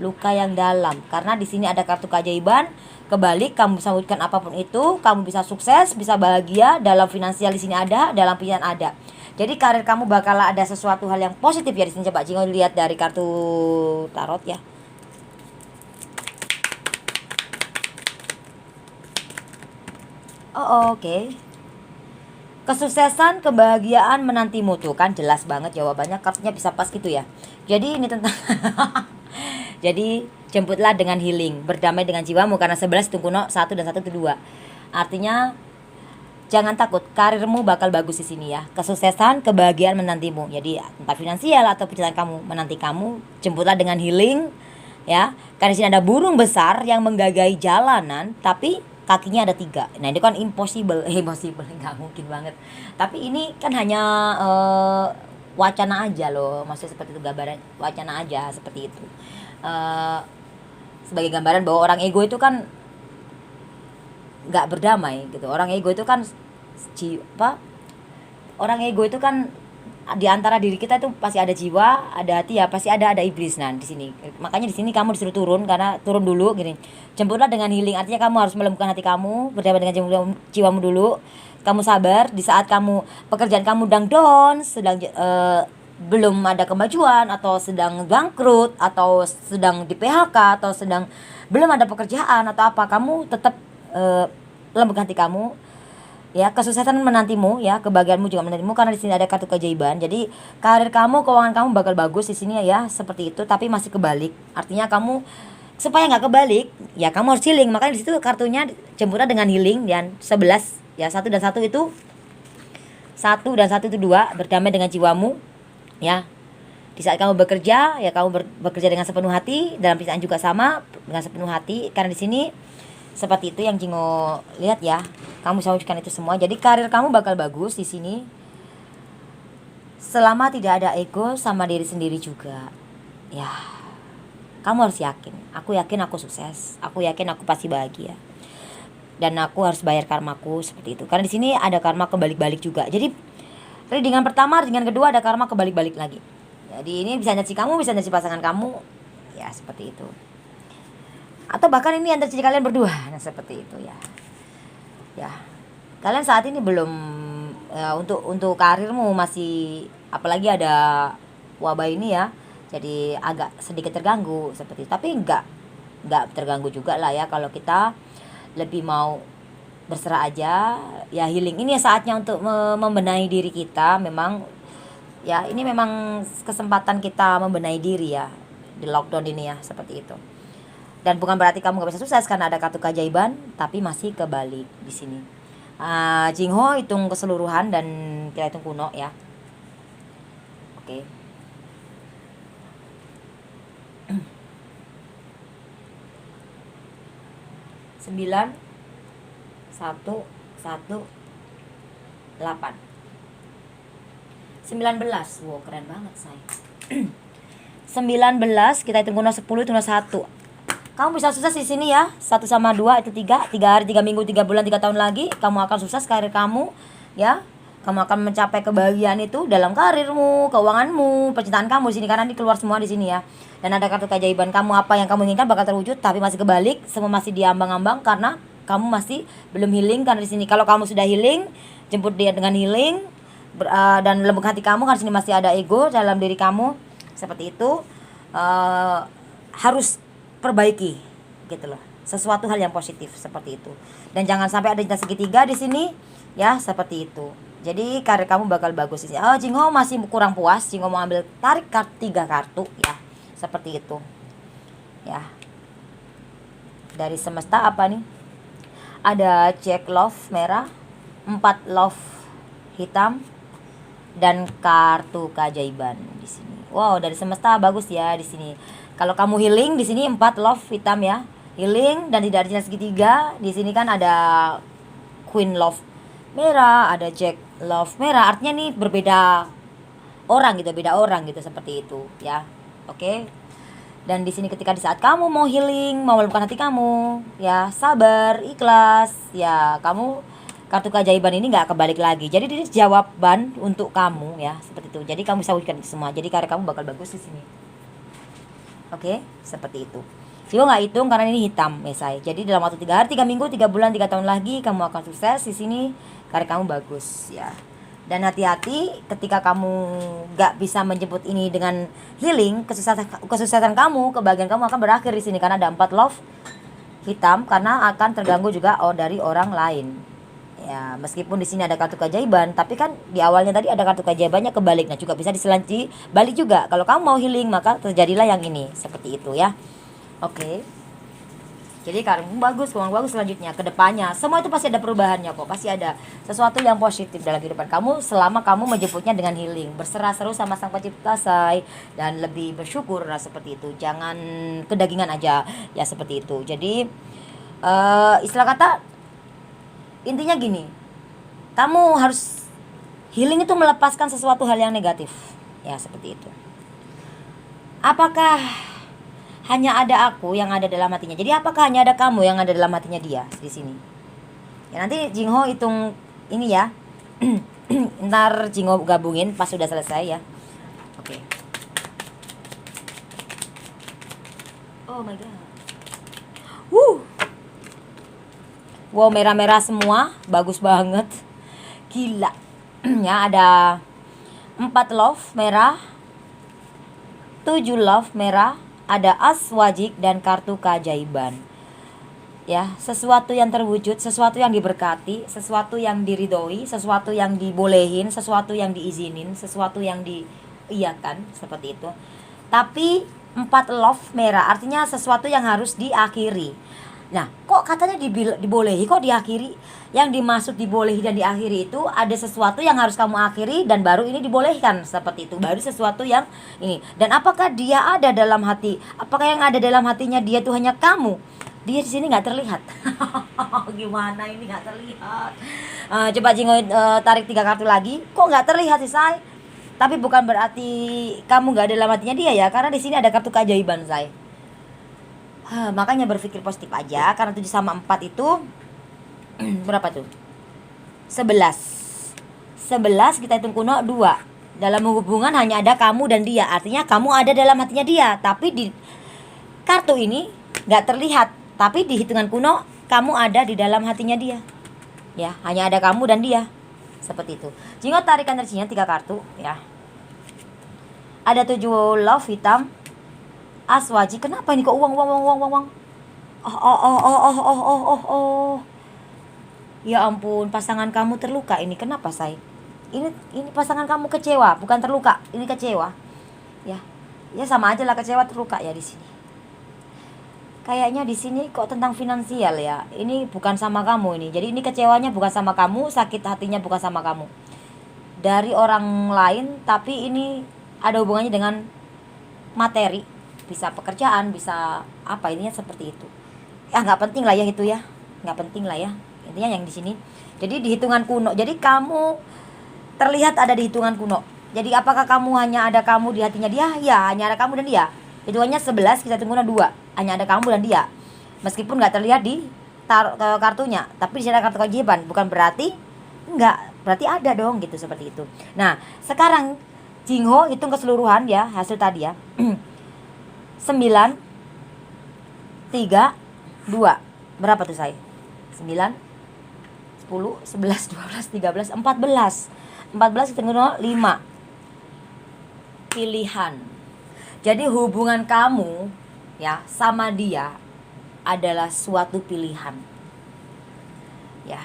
luka yang dalam. Karena di sini ada kartu keajaiban kebalik. Kamu bisa wujudkan apapun itu, kamu bisa sukses, bisa bahagia. Dalam finansial di sini ada, dalam pikiran ada. Jadi karir kamu bakal ada sesuatu hal yang positif ya di sini. Coba Jingo lihat dari kartu tarot ya. Oh, oke. Kesuksesan, kebahagiaan menantimu. Tuh kan jelas banget jawabannya, kartunya bisa pas gitu ya. Jadi ini tentang jadi jemputlah dengan healing, berdamai dengan jiwamu. Karena 11 itu kuno, 1 dan 1 itu 2. Artinya jangan takut, karirmu bakal bagus di sini ya. Kesuksesan, kebahagiaan menantimu. Jadi entah finansial atau percintaan kamu menanti kamu, jemputlah dengan healing ya. Karena di sini ada burung besar yang menggagahi jalanan, tapi kakinya ada 3. Nah itu kan impossible nggak mungkin banget. Tapi ini kan hanya wacana aja loh, maksudnya seperti itu, gambaran wacana aja seperti itu. Sebagai gambaran bahwa orang ego itu kan nggak berdamai gitu. Orang ego itu kan orang ego itu kan di antara diri kita itu pasti ada jiwa, ada hati ya, pasti ada iblis. Nah, di sini. Makanya di sini kamu disuruh turun, karena turun dulu gini. Jemputlah dengan healing. Artinya kamu harus melembutkan hati kamu, berdamai dengan jiwamu dulu. Kamu sabar di saat kamu pekerjaan kamu down, sedang belum ada kemajuan, atau sedang bangkrut, atau sedang di PHK, atau sedang belum ada pekerjaan atau apa, kamu tetap lembutkan hati kamu. Ya, kesuksesan menantimu ya, kebahagiaanmu juga menantimu, karena di sini ada kartu keajaiban. Jadi karir kamu, keuangan kamu bakal bagus di sini ya, seperti itu. Tapi masih kebalik. Artinya kamu supaya nggak kebalik, ya kamu harus healing. Makanya di situ kartunya jemputlah dengan healing, dan 11 ya, 1 dan 1 itu 2, berdamai dengan jiwamu ya. Di saat kamu bekerja ya, kamu bekerja dengan sepenuh hati. Dalam pekerjaan juga sama, dengan sepenuh hati. Karena di sini seperti itu yang Jingo lihat ya. Kamu bisa wujudkan itu semua. Jadi karir kamu bakal bagus di sini, selama tidak ada ego sama diri sendiri juga. Ya, kamu harus yakin. Aku yakin aku sukses. Aku yakin aku pasti bahagia. Dan aku harus bayar karmaku, seperti itu. Karena di sini ada karma kebalik-balik juga. Jadi readingan pertama, readingan kedua ada karma kebalik-balik lagi. Jadi ini bisa nyeci kamu, bisa nyeci pasangan kamu. Ya, seperti itu. Atau bahkan ini yang terjadi kalian berdua. Nah, seperti itu ya. Ya, kalian saat ini belum ya, untuk karirmu masih, apalagi ada wabah ini ya, jadi agak sedikit terganggu seperti itu. Tapi enggak terganggu juga lah ya, kalau kita lebih mau berserah aja ya. Healing ini saatnya untuk membenahi diri kita. Memang ya, ini memang kesempatan kita membenahi diri ya, di lockdown ini ya, seperti itu. Dan bukan berarti kamu gak bisa sukses karena ada kartu keajaiban, tapi masih kebalik di sini. Jingho hitung keseluruhan dan kita hitung kuno ya. Oke. 9 1 1 8 19. Wow, keren banget saya. 19 kita hitung kuno 10 itu 1. Kamu bisa sukses di sini ya. 1 sama 2 itu 3. 3 hari, 3 minggu, 3 bulan, 3 tahun lagi kamu akan sukses karir kamu ya. Kamu akan mencapai kebahagiaan itu dalam karirmu, keuanganmu, percintaan kamu di sini karena ini keluar semua di sini ya. Dan ada kartu keajaiban kamu, apa yang kamu inginkan bakal terwujud, tapi masih kebalik, semua masih diambang-ambang karena kamu masih belum healing karena di sini. Kalau kamu sudah healing, jemput dia dengan healing dan lembut hati kamu karena di sini masih ada ego dalam diri kamu. Seperti itu harus perbaiki gitu loh. Sesuatu hal yang positif seperti itu. Dan jangan sampai ada cinta segitiga di sini ya, seperti itu. Jadi karir kamu bakal bagus di sini. Oh, Jingho masih kurang puas. Jingho mau ambil tarik 3 kartu ya. Seperti itu. Ya. Dari semesta apa nih? Ada Jack Love merah, 4 Love hitam dan kartu keajaiban di sini. Wow, dari semesta bagus ya di sini. Kalau kamu healing di sini 4 Love hitam ya. Healing dan tidak ada cinta segitiga. Di sini kan ada Queen Love merah, ada Jack Love merah, artinya nih berbeda orang gitu, beda orang gitu seperti itu ya. Oke. Dan di sini ketika di saat kamu mau healing, mau melembutkan hati kamu, ya sabar, ikhlas, ya kamu kartu keajaiban ini nggak kebalik lagi. Jadi ini jawaban untuk kamu ya, seperti itu. Jadi kamu bisa wujudkan itu semua. Jadi karir kamu bakal bagus di sini. Oke, seperti itu. Jingho nggak hitung karena ini hitam ya saya. Jadi dalam waktu 3 hari, 3 minggu, 3 bulan, 3 tahun lagi kamu akan sukses di sini. Karir kamu bagus ya. Dan hati-hati ketika kamu gak bisa menjemput ini dengan healing, kesuksesan kamu, kebahagiaan kamu akan berakhir di sini karena ada 4 Love hitam karena akan terganggu juga dari orang lain. Ya, meskipun di sini ada kartu keajaiban, tapi kan di awalnya tadi ada kartu keajaibannya kebalik. Nah, juga bisa diselanci balik juga. Kalau kamu mau healing, maka terjadilah yang ini, seperti itu ya. Oke. Jadi kamu bagus, keuangan bagus selanjutnya ke depannya. Semua itu pasti ada perubahannya kok. Pasti ada sesuatu yang positif dalam kehidupan kamu selama kamu menjemputnya dengan healing. Berserah seru sama Sang Pencipta say dan lebih bersyukur lah seperti itu. Jangan kedagingan aja ya seperti itu. Jadi istilah kata intinya gini. Kamu harus healing itu melepaskan sesuatu hal yang negatif. Ya seperti itu. Apakah hanya ada aku yang ada dalam hatinya? Jadi apakah hanya ada kamu yang ada dalam hatinya dia di sini? Ya nanti Jingho hitung ini ya. Ntar Jingho gabungin pas sudah selesai ya. Oke. Oh my god. Wow, merah-merah semua, bagus banget. Gila. Ya ada 4 Love merah, 7 Love merah, ada As Wajik dan kartu keajaiban. Ya, sesuatu yang terwujud, sesuatu yang diberkati, sesuatu yang diridhoi, sesuatu yang dibolehin, sesuatu yang diizinin, sesuatu yang diiyakan, seperti itu. Tapi 4 Love merah artinya sesuatu yang harus diakhiri. Nah, kok katanya dibolehi, kok diakhiri? Yang dimaksud dibolehi dan diakhiri itu ada sesuatu yang harus kamu akhiri dan baru ini dibolehkan, seperti itu. Baru sesuatu yang ini. Dan apakah dia ada dalam hati? Apakah yang ada dalam hatinya dia tuh hanya kamu? Dia di sini nggak terlihat. Gimana ini nggak terlihat? Coba Jingho tarik 3 kartu lagi. Kok nggak terlihat sih, say? Tapi bukan berarti kamu nggak ada dalam hatinya dia ya, karena di sini ada kartu keajaiban, say. Makanya berpikir positif aja karena 7 sama 4 itu berapa tuh? 11 kita hitung kuno 2. Dalam hubungan hanya ada kamu dan dia. Artinya kamu ada dalam hatinya dia. Tapi di kartu ini gak terlihat. Tapi di hitungan kuno kamu ada di dalam hatinya dia. Ya, hanya ada kamu dan dia. Seperti itu. Jingho tarik energinya 3 kartu ya. Ada 7 Love hitam, As Wajik. Kenapa ini kok uang. Oh. Ya ampun, pasangan kamu terluka ini. Kenapa, say? Ini pasangan kamu kecewa, bukan terluka. Ini kecewa. Ya. Ya sama aja lah, kecewa terluka ya di sini. Kayaknya di sini kok tentang finansial ya. Ini bukan sama kamu ini. Jadi ini kecewanya bukan sama kamu, sakit hatinya bukan sama kamu. Dari orang lain, tapi ini ada hubungannya dengan materi. Bisa pekerjaan, bisa apa ininya seperti itu. Ya nggak penting lah ya itu ya. nggak penting lah ya, intinya yang di sini. Jadi di hitungan kuno, jadi kamu terlihat ada di hitungan kuno. Jadi apakah kamu hanya ada kamu di hatinya dia? Ya, hanya ada kamu dan dia. Hitungannya 11, kisah kuno 2, hanya ada kamu dan dia. Meskipun nggak terlihat di kartunya, tapi di sini ada kartu keajaiban. Bukan berarti enggak, berarti ada dong gitu, seperti itu. Nah, sekarang Jingho hitung keseluruhan ya, hasil tadi ya. 9 3 2. Berapa tuh saya? 9 10 11 12 13 14. 14 hitung 5. Pilihan. Jadi hubungan kamu ya sama dia adalah suatu pilihan. Ya.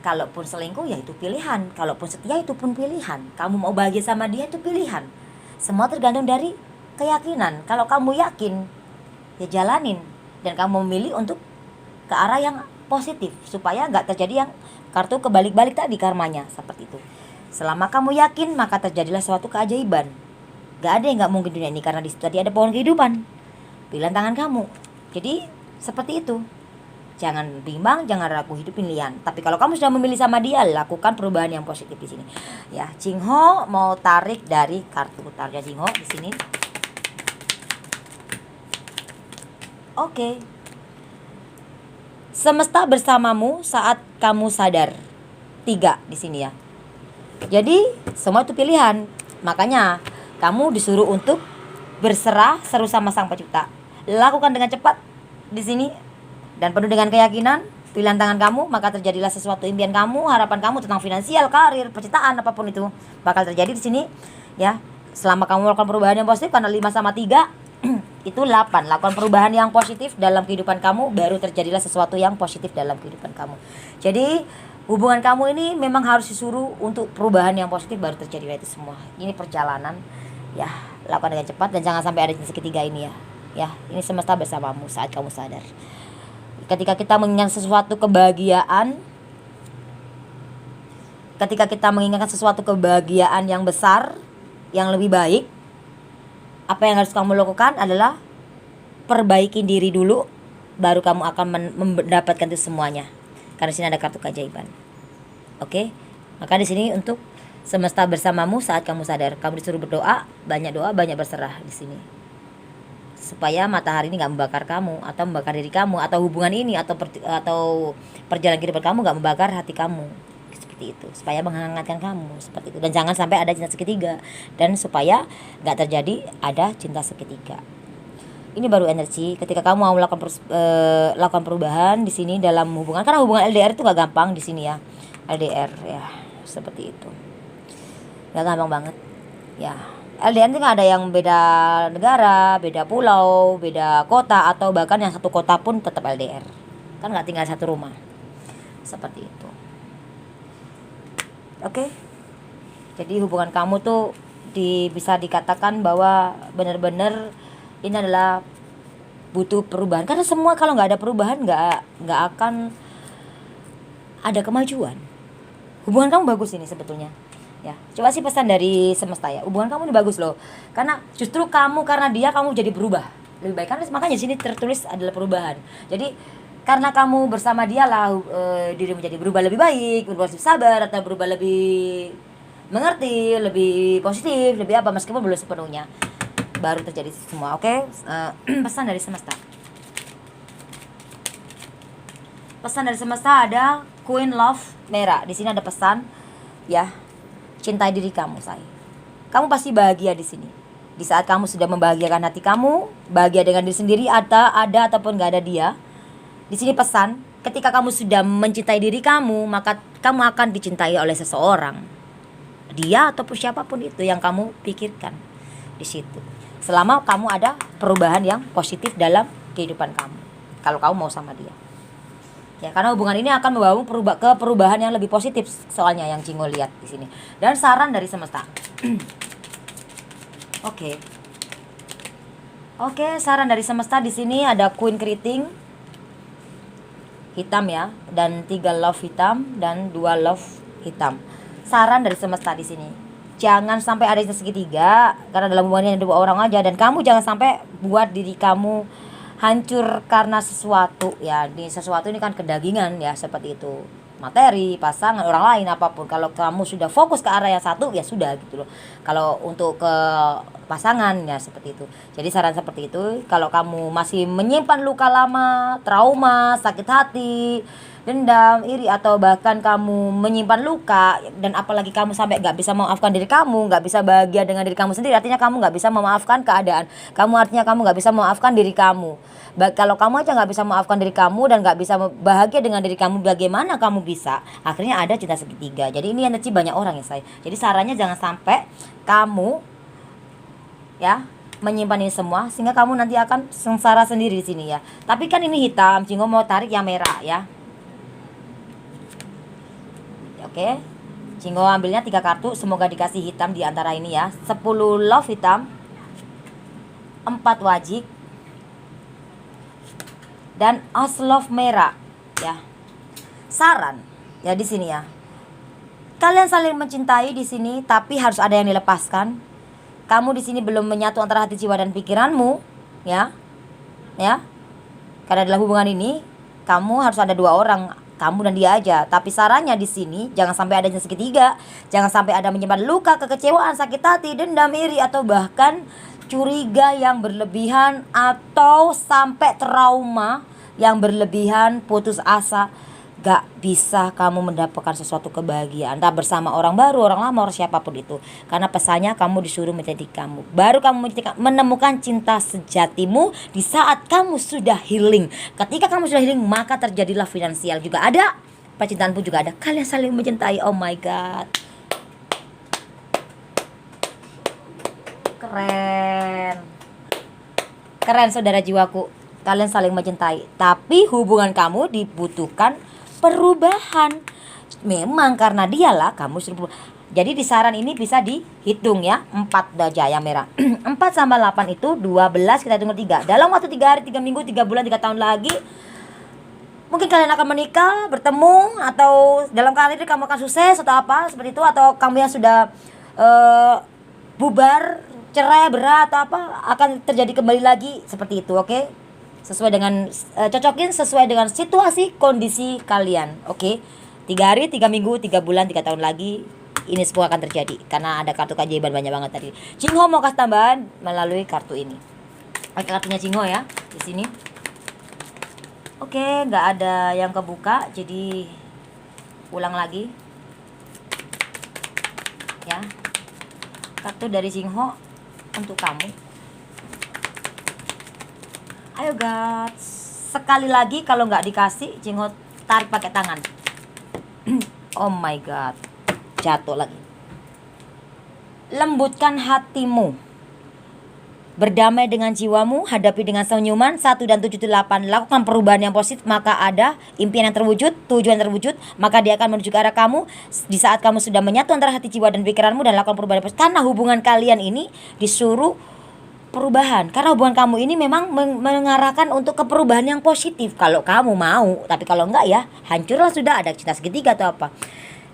Kalaupun selingkuh ya itu pilihan, kalaupun setia itu pun pilihan. Kamu mau bahagia sama dia itu pilihan. Semua tergantung dari keyakinan. Kalau kamu yakin, ya jalanin, dan kamu memilih untuk ke arah yang positif supaya nggak terjadi yang kartu kebalik-balik tadi karmanya, seperti itu. Selama kamu yakin, maka terjadilah suatu keajaiban. Gak ada yang nggak mungkin dunia ini, karena di situ tadi ada pohon kehidupan. Pilihan tangan kamu. Jadi seperti itu. Jangan bimbang, jangan ragu, hidup pilihan. Tapi kalau kamu sudah memilih sama dia, lakukan perubahan yang positif di sini. Ya, Jingho mau tarik dari kartu tarja Jingho di sini. Oke. Semesta bersamamu saat kamu sadar. 3 di sini ya. Jadi semua itu pilihan. Makanya kamu disuruh untuk berserah seru sama Sang Pencipta. Lakukan dengan cepat di sini dan penuh dengan keyakinan. Pilihan tangan kamu, maka terjadilah sesuatu impian kamu, harapan kamu tentang finansial, karir, percintaan, apapun itu bakal terjadi di sini ya. Selama kamu melakukan perubahan yang positif, karena 5 sama 3 itu 8. Lakukan perubahan yang positif dalam kehidupan kamu, baru terjadilah sesuatu yang positif dalam kehidupan kamu. Jadi hubungan kamu ini memang harus disuruh untuk perubahan yang positif, baru terjadilah itu semua. Ini perjalanan ya, lakukan dengan cepat dan jangan sampai ada jenis ketiga ini ya. Ya, ini semesta bersamamu saat kamu sadar. Ketika kita menginginkan sesuatu kebahagiaan, ketika kita menginginkan sesuatu kebahagiaan yang besar, yang lebih baik, apa yang harus kamu lakukan adalah perbaiki diri dulu, baru kamu akan mendapatkan itu semuanya. Karena di sini ada kartu keajaiban. Oke? Maka di sini untuk semesta bersamamu saat kamu sadar, kamu disuruh berdoa, banyak doa, banyak berserah di sini. Supaya matahari ini nggak membakar kamu, atau membakar diri kamu, atau hubungan ini, atau perjalanan kehidupan kamu nggak membakar hati kamu, seperti itu. Supaya menghangatkan kamu, seperti itu. Dan jangan sampai ada cinta segitiga, dan supaya nggak terjadi ada cinta segitiga. Ini baru energi ketika kamu mau lakukan perubahan di sini dalam hubungan, karena hubungan LDR itu nggak gampang di sini ya. LDR ya seperti itu, nggak gampang banget ya. LDR itu nggak ada yang beda negara, beda pulau, beda kota, atau bahkan yang satu kota pun tetap LDR. Kan nggak tinggal satu rumah. Seperti itu. Oke. Jadi hubungan kamu tuh bisa dikatakan bahwa benar-benar ini adalah butuh perubahan. Karena semua kalau nggak ada perubahan nggak akan ada kemajuan. Hubungan kamu bagus ini sebetulnya. Ya, coba sih pesan dari semesta ya. Hubungan kamu ini bagus loh. Karena justru karena dia kamu jadi berubah. Lebih baik, karena makanya sini tertulis adalah perubahan. Jadi karena kamu bersama dia lah dirimu jadi berubah lebih baik, berubah lebih sabar, atau berubah lebih mengerti, lebih positif, lebih apa, meskipun belum sepenuhnya. Baru terjadi semua. Oke? Pesan dari semesta. Pesan dari semesta ada Queen Love merah. Di sini ada pesan ya. Cintai diri kamu, say. Kamu pasti bahagia di sini. Di saat kamu sudah membahagiakan hati kamu, bahagia dengan diri sendiri, ada ataupun gak ada dia. Di sini pesan, ketika kamu sudah mencintai diri kamu, maka kamu akan dicintai oleh seseorang. Dia ataupun siapapun itu yang kamu pikirkan di situ. Selama kamu ada perubahan yang positif dalam kehidupan kamu. Kalau kamu mau sama dia. Ya, karena hubungan ini akan membawa ke perubahan yang lebih positif, soalnya yang Jingho lihat di sini. Dan saran dari semesta. Oke. Oke, saran dari semesta di sini ada Queen Keriting hitam ya, dan 3 love hitam dan 2 love hitam. Saran dari semesta di sini. Jangan sampai ada segitiga, karena dalam hubungan ini ada 2 orang aja, dan kamu jangan sampai buat diri kamu hancur karena sesuatu ya. Di sesuatu ini kan kedagingan ya, seperti itu. Materi, pasangan, orang lain, apapun. Kalau kamu sudah fokus ke arah yang satu ya sudah gitu loh. Kalau untuk ke pasangan ya seperti itu. Jadi saran seperti itu, kalau kamu masih menyimpan luka lama, trauma, sakit hati, dendam, iri, atau bahkan kamu menyimpan luka, dan apalagi kamu sampai nggak bisa memaafkan diri kamu, nggak bisa bahagia dengan diri kamu sendiri, artinya kamu nggak bisa memaafkan keadaan kamu, artinya kamu nggak bisa memaafkan diri kamu. Kalau kamu aja nggak bisa memaafkan diri kamu dan nggak bisa bahagia dengan diri kamu, bagaimana kamu bisa? Akhirnya ada cinta segitiga. Jadi ini energi banyak orang ya saya. Jadi sarannya jangan sampai kamu ya menyimpan ini semua sehingga kamu nanti akan sengsara sendiri di sini ya. Tapi kan ini hitam, Jingo mau tarik yang merah ya. Oke. Jingo ambilnya 3 kartu, semoga dikasih hitam di antara ini ya. 10 love hitam, 4 wajik, dan as love merah ya. Saran ya di sini ya. Kalian saling mencintai di sini, tapi harus ada yang dilepaskan. Kamu di sini belum menyatu antara hati, jiwa, dan pikiranmu ya. Ya. Karena dalam hubungan ini kamu harus ada 2 orang, kamu dan dia aja. Tapi sarannya di sini jangan sampai ada yang segitiga, jangan sampai ada menyimpan luka, kekecewaan, sakit hati, dendam, iri, atau bahkan curiga yang berlebihan, atau sampai trauma yang berlebihan, putus asa. Gak bisa kamu mendapatkan sesuatu kebahagiaan, entah bersama orang baru, orang lama, orang siapapun itu. Karena pesannya kamu disuruh menjadi kamu. Baru kamu menemukan cinta sejatimu di saat kamu sudah healing. Ketika kamu sudah healing, maka terjadilah finansial juga ada, percintaan pun juga ada. Kalian saling mencintai. Oh my god, keren. Keren saudara jiwaku. Kalian saling mencintai, tapi hubungan kamu dibutuhkan perubahan. Memang karena dialah kamu suruh. Jadi di saran ini bisa dihitung ya. 4 aja yang merah. 4 sama 8 itu 12, kita hitung 3. Dalam waktu 3 hari, 3 minggu, 3 bulan, 3 tahun lagi, mungkin kalian akan menikah, bertemu, atau dalam karir kamu akan sukses atau apa seperti itu. Atau kamu yang sudah bubar, cerai, berat atau apa, akan terjadi kembali lagi seperti itu. Oke, sesuai dengan cocokin sesuai dengan situasi kondisi kalian. Oke, 3 hari, 3 minggu, 3 bulan, 3 tahun lagi, ini semua akan terjadi karena ada kartu keajaiban banyak banget tadi. Jingho mau kasih tambahan melalui kartu ini. Oke, kartunya Jingho ya di sini. Oke, nggak ada yang kebuka, jadi ulang lagi ya. Kartu dari Jingho untuk kamu. Ayo guys, sekali lagi, kalau nggak dikasih, Jingho tarik pakai tangan. Oh my god, jatuh lagi. Lembutkan hatimu, berdamai dengan jiwamu, hadapi dengan senyuman. 1 dan 7 itu 8. Lakukan perubahan yang positif, maka ada impian yang terwujud, tujuan yang terwujud, maka dia akan menuju ke arah kamu. Di saat kamu sudah menyatu antara hati, jiwa, dan pikiranmu, dan lakukan perubahan yang positif. Karena hubungan kalian ini disuruh perubahan, karena hubungan kamu ini memang mengarahkan untuk ke perubahan yang positif kalau kamu mau. Tapi kalau enggak ya hancurlah, sudah ada cinta segitiga atau apa.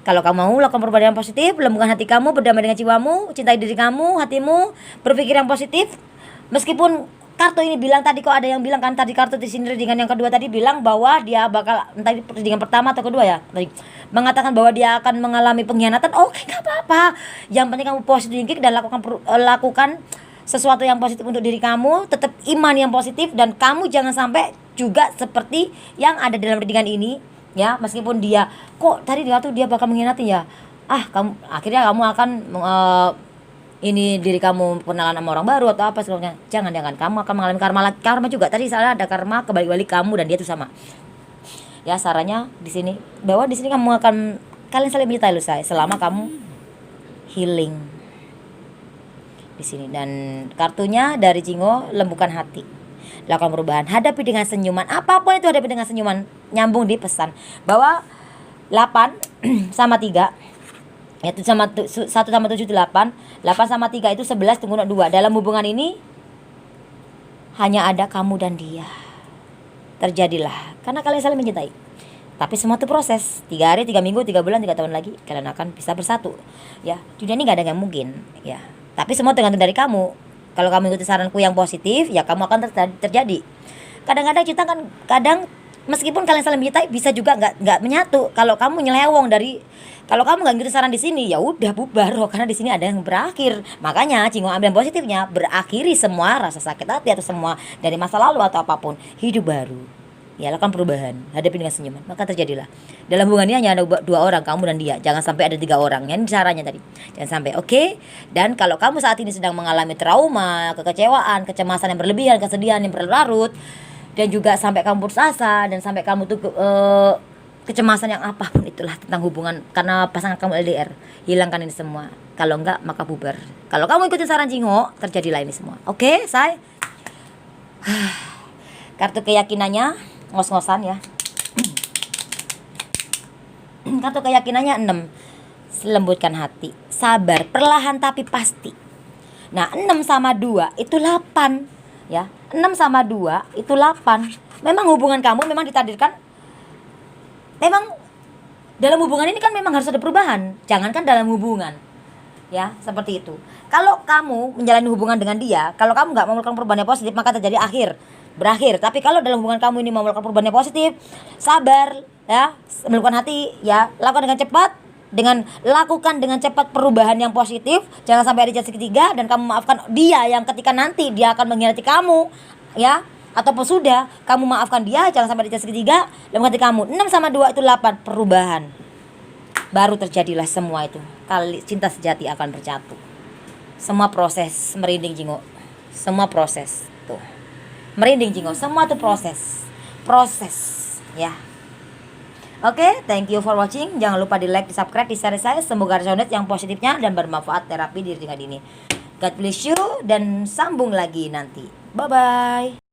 Kalau kamu mau lakukan perubahan yang positif, lembutkan hati kamu, berdamai dengan jiwamu, cintai diri kamu, hatimu, berpikir yang positif. Meskipun kartu ini bilang tadi, kok ada yang bilang kan tadi, kartu di sini readingan yang kedua tadi bilang bahwa dia bakal, entah di readingan pertama atau kedua ya tadi, mengatakan bahwa dia akan mengalami pengkhianatan. Oke, nggak apa-apa, yang penting kamu positif thinking dan lakukan sesuatu yang positif untuk diri kamu, tetap iman yang positif, dan kamu jangan sampai juga seperti yang ada dalam readingan ini ya. Meskipun dia kok tadi dia tuh dia bakal mengkhianati ya, kamu akhirnya kamu akan ini diri kamu kenalan sama orang baru atau apa sebagainya. Jangan kamu akan mengalami karma juga. Tadi salah ada karma kebalik-balik kamu dan dia itu sama ya. Sarannya di sini bahwa di sini kalian saling mencintai lu saya selama kamu healing di sini. Dan kartunya dari Jingho, lembutkan hati, lakukan perubahan, hadapi dengan senyuman. Apapun itu hadapi dengan senyuman. Nyambung di pesan bahwa 8 sama 3 yaitu 1 sama 7 itu 8. 8 sama 3 itu 11 tunggu 2. Dalam hubungan ini hanya ada kamu dan dia. Terjadilah karena kalian saling mencintai. Tapi semua itu proses. 3 hari, 3 minggu, 3 bulan, 3 tahun lagi kalian akan bisa bersatu ya. Dunia ini gak ada yang mungkin ya. Tapi semua tergantung dari kamu. Kalau kamu ikuti saranku yang positif, ya kamu akan terjadi. Kadang-kadang cinta kan, kadang meskipun kalian saling mencintai bisa juga nggak menyatu. Kalau kamu nyelewong dari, kalau kamu nggak ngerti saran di sini, ya udah bubar loh, karena di sini ada yang berakhir. Makanya Cingo ambil yang positifnya, berakhiri semua rasa sakit hati atau semua dari masa lalu atau apapun, hidup baru. Ya, lakukan perubahan, hadapi dengan senyuman, maka terjadilah. Dalam hubungan ini hanya ada dua orang, kamu dan dia. Jangan sampai ada 3 orang. Yang caranya tadi, jangan sampai, oke? Dan kalau kamu saat ini sedang mengalami trauma, kekecewaan, kecemasan yang berlebihan, kesedihan yang berlarut, dan juga sampai kamu putus asa, dan sampai kamu tuh kecemasan yang apapun itulah tentang hubungan karena pasangan kamu LDR, hilangkan ini semua. Kalau enggak, maka bubar. Kalau kamu ikutin saran Jingo, terjadilah ini semua. Oke, say? Kartu keyakinannya ngos-ngosan ya. Kartu keyakinannya 6. Lembutkan hati, sabar, perlahan tapi pasti. Nah, 6 sama 2 itu 8 ya. 6 sama 2 itu 8. Memang hubungan kamu memang ditakdirkan, memang dalam hubungan ini kan memang harus ada perubahan. Jangankan dalam hubungan, ya, seperti itu. Kalau kamu menjalani hubungan dengan dia, kalau kamu nggak mau melakukan perubahan yang positif, maka terjadi berakhir. Tapi kalau dalam hubungan kamu ini mau melakukan perubahan yang positif, sabar ya, melakukan hati ya, lakukan dengan cepat perubahan yang positif. Jangan sampai ada jatuh ketiga, dan kamu maafkan dia yang ketika nanti dia akan mengkhianati kamu ya, ataupun sudah kamu maafkan dia, jangan sampai ada jatuh ketiga dalam hati kamu. 6 sama 2 itu 8, perubahan. Baru terjadilah semua itu. Kali cinta sejati akan bersatu. Semua proses, merinding Jingo. Semua proses tuh. Merinding Jingo, semua tuh proses ya. Oke, thank you for watching. Jangan lupa di like, di subscribe, di share saya. Semoga resonate yang positifnya dan bermanfaat terapi diri tingkat ini. God bless you, dan sambung lagi nanti. Bye bye.